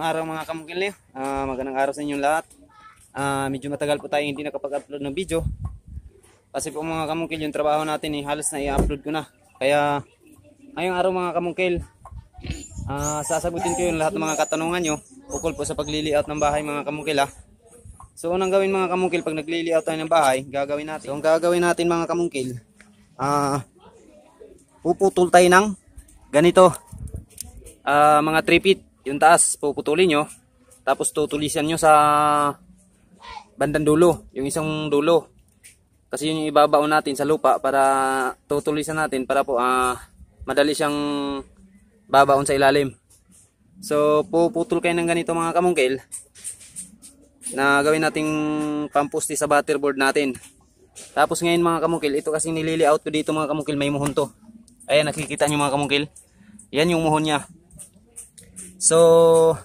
araw mga kamungkil. Magandang araw sa inyong lahat. Medyo matagal po tayo hindi nakapag-upload ng video. Kasi po mga kamungkil, yung trabaho natin halos na i-upload ko na. Kaya ngayong araw mga kamungkil, sasagutin ko yung lahat ng mga katanungan nyo ukol po sa pag-layout ng bahay mga kamungkil. So unang gawin mga kamungkil, pag nag-layout tayo ng bahay, gagawin natin. So ang gagawin natin mga kamungkil, puputol tayo ng ganito. Mga 3 feet yung taas, puputulin nyo, tapos tutulisan nyo sa bandang dulo, yung isang dulo, kasi yun yung ibabaon natin sa lupa para tutulisan natin para po madali siyang babaon sa ilalim. So puputol kayo ng ganito mga kamungkil na gawin nating pampusti sa butterboard natin. Tapos ngayon mga kamungkil, ito kasi nilili-out ko dito mga kamungkil, may muhon to. Ayan, nakikita nyo mga kamungkil, yan yung muhon nya. So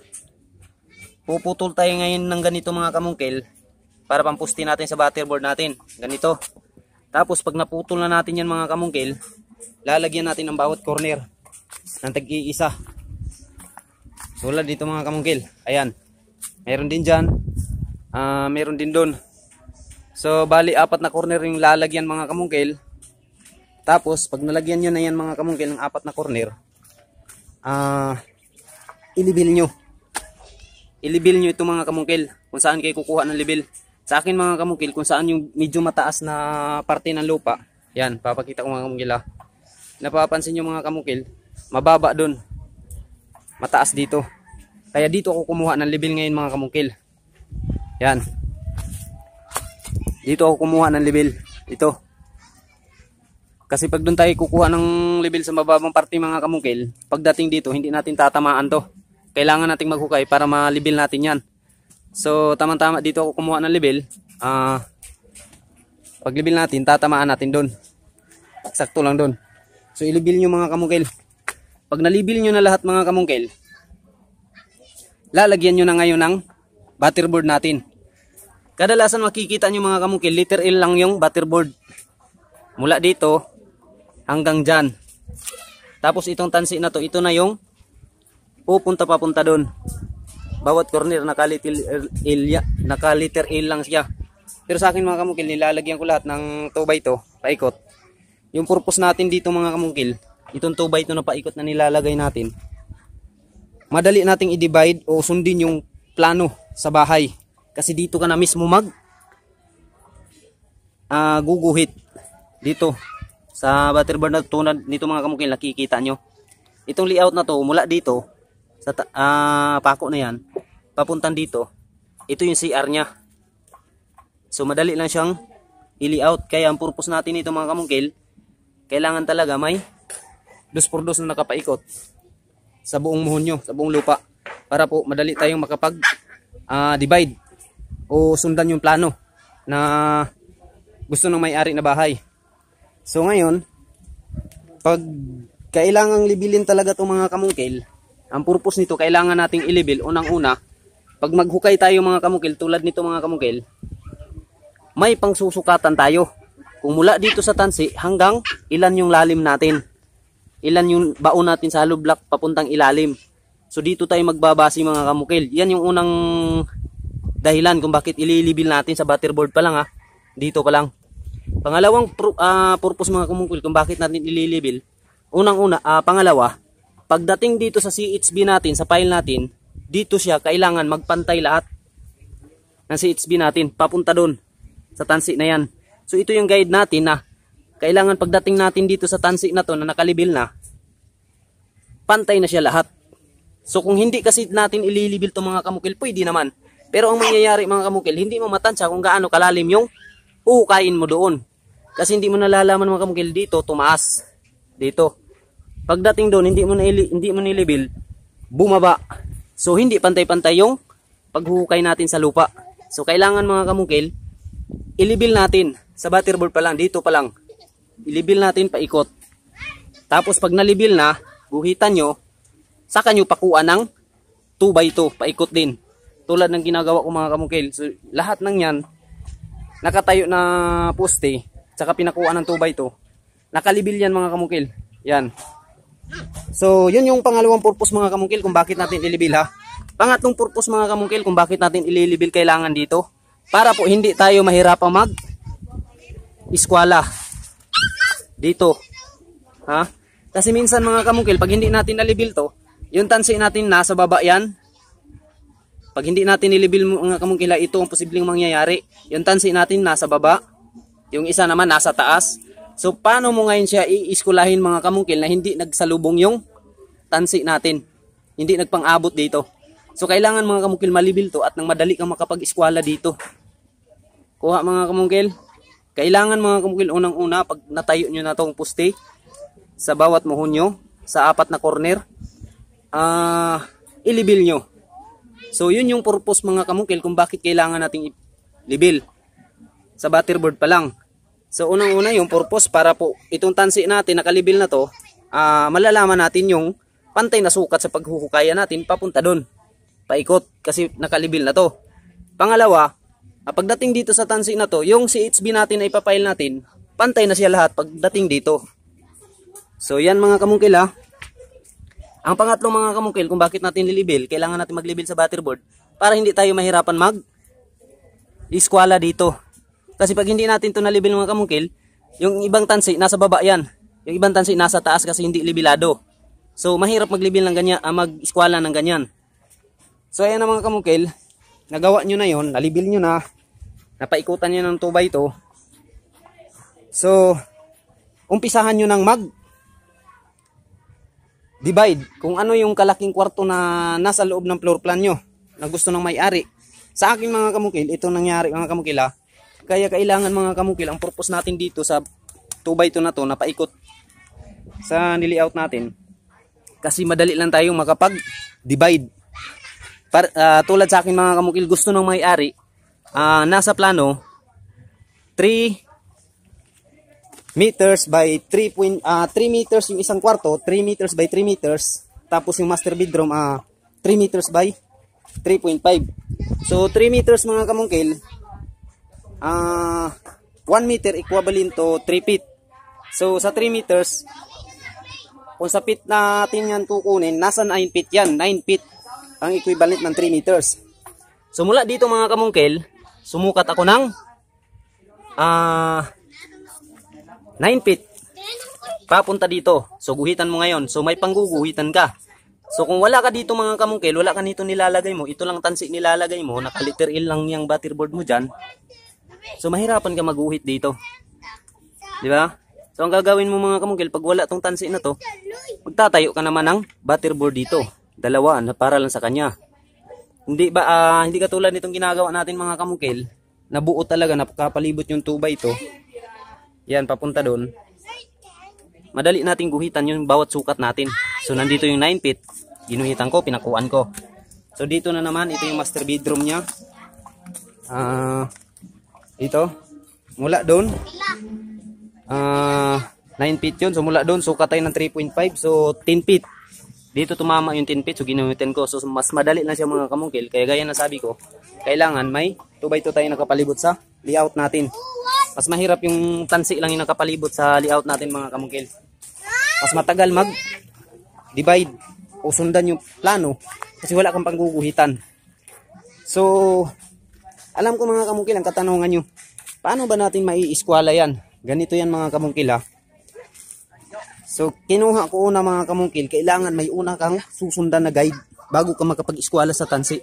puputol tayo ngayon ng ganito mga kamungkil para pampusti natin sa butterboard natin, ganito. Tapos pag naputol na natin yan mga kamungkil, lalagyan natin ng bawat corner ng tag-iisa. Tulad dito mga kamungkil, ayan, meron din dyan, meron din doon. So bali 4 na corner yung lalagyan mga kamungkil. Tapos pag nalagyan nyo na yan mga kamungkil ng 4 na corner, ilibil nyo ito mga kamungkil kung saan kayo kukuha ng libil. Sa akin mga kamungkil, kung saan yung medyo mataas na parte ng lupa, yan, papakita ko mga kamungkil. Napapansin nyo mga kamungkil, mababa dun, mataas dito, kaya dito ako kumuha ng libil ngayon mga kamungkil. Yan, dito ako kumuha ng libil, ito. Kasi pag dun tayo kukuha ng libil sa mababang parte mga kamungkil, pagdating dito hindi natin tatamaan to. Kailangan nating maghukay para malibil natin yan. So tamang-tama dito ako kumuha ng libil. Pag libil natin, tatamaan natin doon. Sakto lang doon. So ilibil nyo mga kamungkil. Pag nalibil nyo na lahat mga kamungkil, lalagyan nyo na ngayon ng butterboard natin. Kadalasan makikita nyo mga kamungkil, liter L lang yung butterboard. Mula dito hanggang dyan. Tapos itong tansi na to, ito na yung pupunta papunta doon. Bawat corner nakaliter L lang siya. Pero sa akin mga kamungkil, nilalagyan ko lahat ng 2x2 paikot. Yung purpose natin dito mga kamungkil, itong 2x2 na paikot na nilalagay natin, madali nating i-divide o sundin yung plano sa bahay. Kasi dito ka na mismo mag guguhit dito sa butterboard na tunad nito mga kamungkil. Nakikita nyo itong layout na to, mula dito sa pako na yan papuntang dito, ito yung CR nya. So madali lang siyang i-layout. Kaya ang purpose natin ito mga kamungkil, kailangan talaga may 2x2 na nakapaikot sa buong muhon nyo, sa buong lupa, para po madali tayong makapag divide o sundan yung plano na gusto ng may-ari na bahay. So ngayon, pag kailangang libilin talaga itong mga kamungkil, ang purpose nito, kailangan nating ilibil. Unang-una, pag maghukay tayo mga kamungkil, tulad nito mga kamungkil, may pangsusukatan tayo. Kung mula dito sa tansi hanggang ilan yung lalim natin, ilan yung baon natin sa hollow block papuntang ilalim. So dito tayo magbabase mga kamungkil. Yan yung unang dahilan kung bakit ililibil natin sa butterboard pa lang, dito pa lang. Pangalawang purpose mga kamungkil kung bakit natin ililibil, pangalawa, pagdating dito sa CHB natin, sa file natin, dito siya kailangan magpantay lahat ng CHB natin papunta doon sa tansi na yan. So ito yung guide natin na kailangan pagdating natin dito sa tansi na to na nakalibil na, pantay na siya lahat. So kung hindi kasi natin ililibil to mga kamungkil, pwede naman. Pero ang mangyayari mga kamungkil, hindi mo matansya kung gaano kalalim yung uhukayin mo doon. Kasi hindi mo nalalaman mga kamungkil, dito tumaas, dito. Pagdating doon, hindi mo nilibil, bumaba. So hindi pantay-pantay yung paghuhukay natin sa lupa. So kailangan mga kamungkil, ilibil natin sa butterboard pa lang, dito pa lang. Ilibil natin paikot. Tapos pag nalibil na, guhitan nyo, saka nyo pakuan ng 2x2, paikot din. Tulad ng ginagawa ko mga kamungkil. So lahat ng yan, nakatayo na poste, saka pinakuan ng 2x2. Nakalibil yan mga kamungkil. Yan. So, yun yung pangalawang purpose mga kamungkil kung bakit natin ilibil Pangatlong purpose mga kamungkil kung bakit natin ililibil kailangan dito, para po hindi tayo mahirapan mag eskwela dito. Ha? Kasi minsan mga kamungkil, pag hindi natin nalibil to, yung tansi natin nasa baba yan. Pag hindi natin nilibil mga kamungkil, ito ang posibleng mangyayari. Yung tansi natin nasa baba, yung isa naman nasa taas. So paano mo ngayon siya iiskulahin mga kamungkil na hindi nagsalubong yung tansi natin, hindi nagpang-abot dito. So kailangan mga kamungkil malibil to at nang madali kang makapag-eskwela dito. Kuha mga kamungkil. Kailangan mga kamungkil unang-una pag natayo nyo na tong poste sa bawat muhon nyo, sa 4 na corner, ilibil nyo. So yun yung purpose mga kamungkil kung bakit kailangan nating ilibil sa butterboard pa lang. So unang-una yung purpose para po itong tansi natin nakalibil na to, malalaman natin yung pantay na sukat sa paghuhukaya natin papunta doon. Paikot kasi nakalibil na to. Pangalawa, pagdating dito sa tansi na to, yung CHB natin ay ipapile natin, pantay na siya lahat pagdating dito. So yan mga kamungkil ha. Ang pangatlong mga kamungkil kung bakit natin lilibil, kailangan natin maglibil sa butterboard para hindi tayo mahirapan mag eskwela dito. Kasi pag hindi natin to nalibil mga kamungkil, yung ibang tansi nasa baba yan. Yung ibang tansi nasa taas kasi hindi libilado. So mahirap maglibil ng ganyan, mag-eskwela ng ganyan. So ayan na mga kamungkil, nagawa nyo na yon, nalibil nyo na, napaikutan nyo ng 2x2. So umpisahan nyo ng divide kung ano yung kalaking kwarto na nasa loob ng floor plan nyo na gusto ng may-ari. Sa akin mga kamungkil, ito nangyari mga kamungkil ha. Kaya kailangan mga kamungkil, ang purpose natin dito sa 2x2 na to, na paikot sa niliaut natin. Kasi madali lang tayong makapag-divide. Tulad sa akin mga kamungkil, gusto ng may-ari, nasa plano, 3 meters by 3 meters yung isang kwarto, 3 meters by 3 meters. Tapos yung master bedroom, 3 meters by 3.5. So 3 meters mga kamungkil, 1 meter equivalent to 3 feet. So sa 3 meters, kung sa feet natin yan kukunin, nasa 9 feet yan. 9 feet ang equivalent ng 3 meters. So mula dito mga kamungkil, sumukat ako ng 9 feet papunta dito. So guhitan mo ngayon. So may pangguguhitan ka. So kung wala ka dito mga kamungkil, wala ka nito nilalagay mo, ito lang tansi nilalagay mo, nakaliter L lang yung butterboard mo dyan. So mahirapan ka maguhit dito. Di ba? So ang gagawin mo mga kamungkil, pag wala tong tansi na to, magtatayo ka naman ng butterboard dito. Dalawa na para lang sa kanya. Hindi katulad nitong ginagawa natin mga kamungkil, na buo talaga, napakapalibot yung 2x2. Yan, papunta doon. Madali nating guhitan yung bawat sukat natin. So nandito yung 9 feet, ginuhitan ko, pinakuan ko. So dito na naman, ito yung master bedroom niya. Ito, mula doon, 9 feet yun. So mula doon, sukat tayo ng 3.5. So 10 feet. Dito tumama yung 10 feet, so ginuhitan ko. So mas madali lang siya mga kamungkil. Kaya gaya na sabi ko, kailangan may 2x2 tayo nakapalibot sa layout natin. Mas mahirap yung tansi lang yung nakapalibot sa layout natin mga kamungkil. Mas matagal mag-divide o sundan yung plano kasi wala kang pangguguhitan. So, alam ko mga kamungkil, ang katanungan nyo, paano ba natin mai-eskwela yan? Ganito yan mga kamungkil ha. So, kinuha ko una mga kamungkil, kailangan may una kang susundan na guide bago ka makapag-eskwela sa tansi.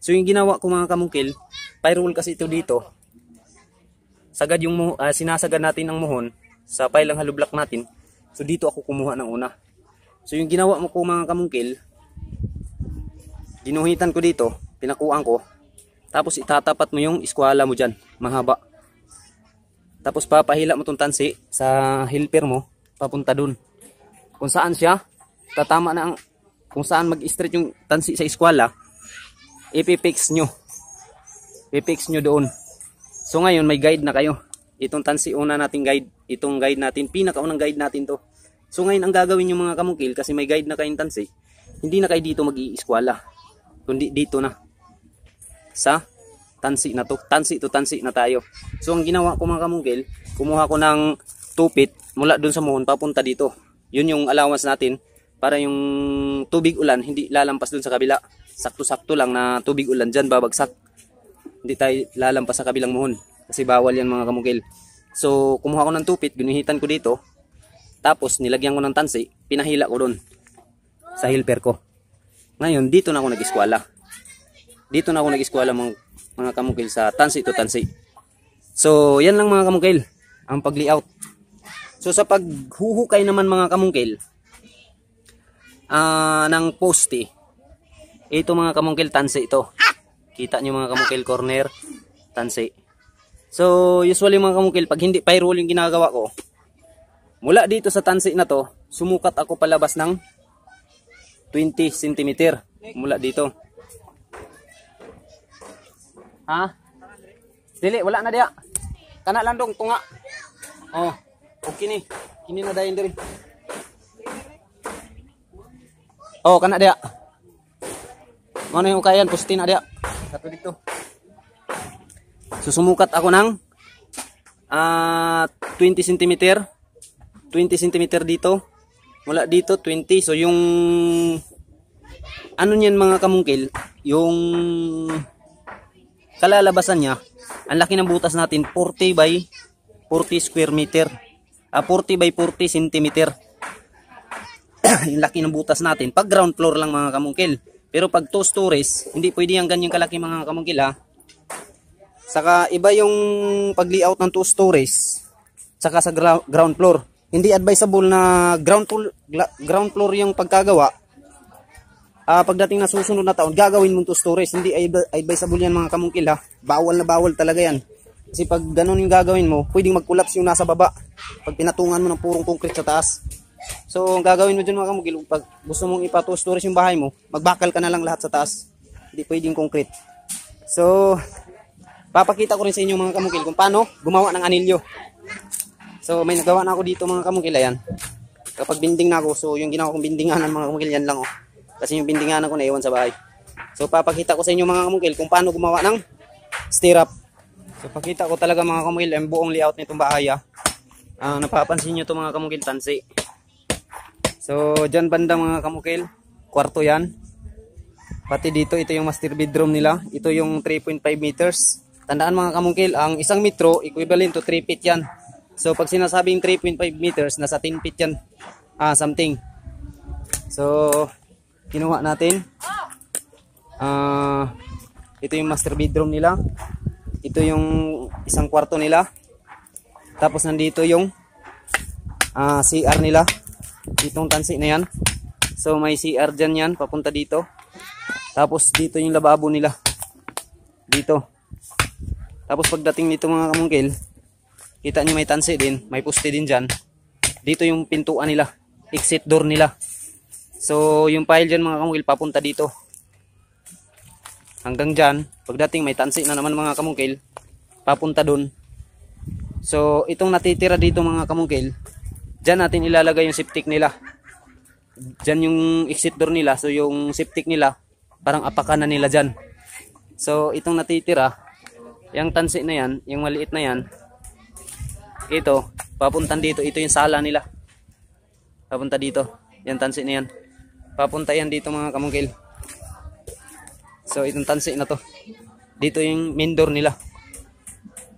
So, yung ginawa ko mga kamungkil, pyrol kasi ito dito. Sagad yung sinasagad natin ng muhon sa pailang hollow block natin. So dito ako kumuha ng una. So yung ginawa mo ko mga kamungkil, ginuhitan ko dito, pinakuan ko. Tapos itatapat mo yung eskwela mo dyan, mahaba. Tapos papahila mo tong tansi sa helper mo, papunta dun. Kung saan siya, tatama na kung saan mag-stretch yung tansi sa eskwela, ipipix nyo. Ipipix nyo doon. So ngayon may guide na kayo. Itong tansi una nating guide. Itong guide natin, pinakaunang guide natin to. So ngayon ang gagawin nyo mga kamungkil, kasi may guide na kayong tansi, hindi na kayo dito mag-i-eskwela. Kundi dito na. Sa tansi na to. Tansi to tansi na tayo. So ang ginawa ko mga kamungkil, kumuha ko ng 2 feet mula dun sa muhon papunta dito. Yun yung allowance natin para yung tubig ulan hindi lalampas dun sa kabila. sakto-sakto lang na tubig ulan dyan babagsak. Hindi tayo lalampas sa kabilang muhon kasi bawal yan mga kamukil. So kumuha ko ng tupit, gunihitan ko dito, tapos nilagyan ko ng tansi, pinahila ko doon sa helper ko. Ngayon dito na ako nag-eskwela. Dito na ako nag-eskwela mga kamukil sa tansi to tansi. So yan lang mga kamukil ang pag-layout. So sa paghuhukay naman mga kamukil ng poste, ito mga kamukil tansi ito. Kita nyo mga kamukil, corner tansi. So usually mga kamukil, pag hindi pyrol yung ginagawa ko, mula dito sa tansi na to, sumukat ako palabas ng 20 cm mula dito. Ha? Dili, wala na diya. Kana lang dong tunga. Oh, okay ni. Kini na dayon diri. Oh, kana diya. Ano yung ukayan, pusti na diya. Kato dito. Susumukat ako ng 20 cm. 20 cm dito. Mula dito 20. So yung ano niyan mga kamungkil, yung kalalabasan niya, ang laki ng butas natin 40 by 40 square meter. 40 by 40 cm. Yung laki ng butas natin pag ground floor lang mga kamungkil. Pero pag 2 stories, hindi pwede yung ganyan kalaki mga kamungkil ha. Saka iba yung pag-layout ng 2 stories saka sa ground floor. Hindi advisable na ground floor yung pagkagawa. Pagdating na susunod na taon, gagawin mo 2 stories. Hindi advisable yan mga kamungkil ha. Bawal na bawal talaga yan. Kasi pag ganun yung gagawin mo, pwedeng mag-collapse yung nasa baba. Pag pinatungan mo ng purong concrete sa taas. So, ang gagawin mo dyan mga kamungkil, pag gusto mong ipa 2 stories yung bahay mo, magbakal ka na lang lahat sa taas. Hindi pwedeng concrete. So, papakita ko rin sa inyo mga kamungkil kung paano gumawa ng anilyo. So, may nagawa na ako dito mga kamungkil. Ayan. Kapag binding na ako, so yung ginawa kong bindinganan mga kamungkil, yan lang oh. Kasi yung bindinganan ko naiwan sa bahay. So, papakita ko sa inyo mga kamungkil kung paano gumawa ng stirrup. So, pakita ko talaga mga kamungkil ang buong layout nitong bahay ah. Napapansin nyo ito mga kamungkil, tansi. So, dyan banda mga kamukil, kwarto yan. Pati dito, ito yung master bedroom nila. Ito yung 3.5 meters. Tandaan mga kamukil, ang 1 metro, equivalent to 3 feet yan. So, pag sinasabing 3.5 meters, nasa 10 feet yan. Something. So, kinuha natin. Ito yung master bedroom nila. Ito yung isang kwarto nila. Tapos, nandito yung CR nila. Ditong tansi na yan. So may CR dyan yan, papunta dito. Tapos dito yung lababo nila. Dito. Tapos pagdating dito mga kamungkil, kita nyo may tansi din, may poste din dyan. Dito yung pintuan nila, exit door nila. So yung pile dyan mga kamungkil, papunta dito. Hanggang dyan, pagdating may tansi na naman mga kamungkil, papunta dun. So itong natitira dito mga kamungkil, dyan natin ilalagay yung septic nila. Dyan yung exit door nila. So yung septic nila, parang apakan na nila dyan. So itong natitira, yung tansi na yan, yung maliit na yan, ito, papuntan dito. Ito yung sala nila. Papunta dito. Yan tansi na yan. Papunta yan dito mga kamungkil. So itong tansi na to. Dito yung main door nila.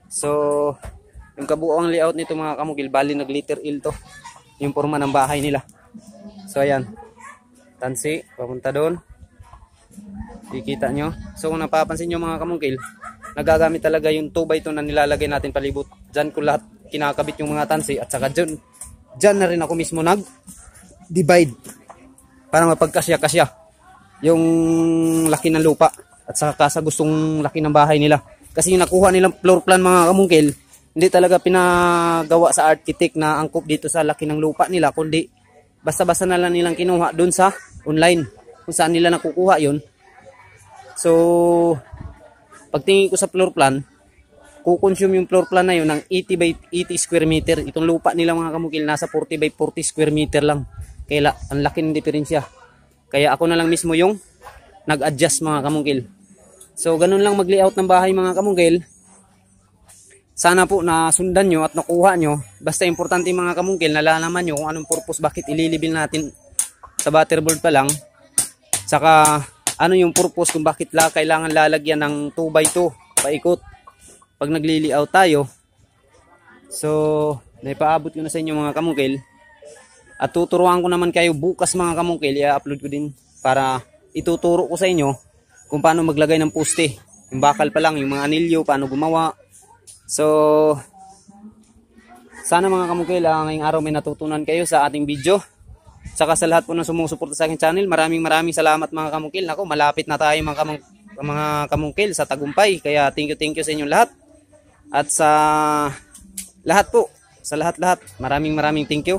So yung kabuuang layout nito mga kamukil, bali nag letter L to. Yung forma ng bahay nila. So ayan. Tansi, papunta doon. Kikita nyo. So kung napapansin nyo mga kamukil, nagagamit talaga yung 2x2 na nilalagay natin palibot. Dyan ko lahat kinakabit yung mga tansi. At saka dyan na rin ako mismo nag-divide. Para mapagkasya-kasya yung laki ng lupa. At saka sa gustong laki ng bahay nila. Kasi yung nakuha nilang floor plan mga kamukil, hindi talaga pinagawa sa architect na angkop dito sa laki ng lupa nila, kundi basta-basta na lang nilang kinuha doon sa online kung saan nila nakukuha yun. So pagtingin ko sa floor plan, kukonsume yung floor plan na yun ng 80 by 80 square meter. Itong lupa nila mga kamukil nasa 40 by 40 square meter lang. Kaya ang laki ng diferensya. Kaya ako na lang mismo yung nag-adjust mga kamukil. So ganun lang mag-layout ng bahay mga kamukil. Sana po na sundan nyo at nakuha nyo. Basta importante mga kamungkil, nalalaman nyo kung anong purpose, bakit ililibil natin sa butterboard pa lang. Saka ano yung purpose kung bakit kailangan lalagyan ng 2x2 paikot pag nagli-layout tayo. So, naipaabot ko na sa inyo mga kamungkil. At tuturuan ko naman kayo bukas mga kamungkil. I-upload ko din para ituturo ko sa inyo kung paano maglagay ng poste. Yung bakal pa lang, yung mga anilyo, paano gumawa. So, sana mga kamungkil, ngayong araw may natutunan kayo sa ating video. Saka sa lahat po ng sumusuporta sa aking channel, maraming salamat mga kamungkil. Nako, malapit na tayo mga kamungkil sa tagumpay. Kaya thank you sa inyong lahat. At sa lahat po, sa lahat, maraming thank you.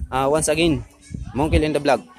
Once again, Mongkil in the Vlog.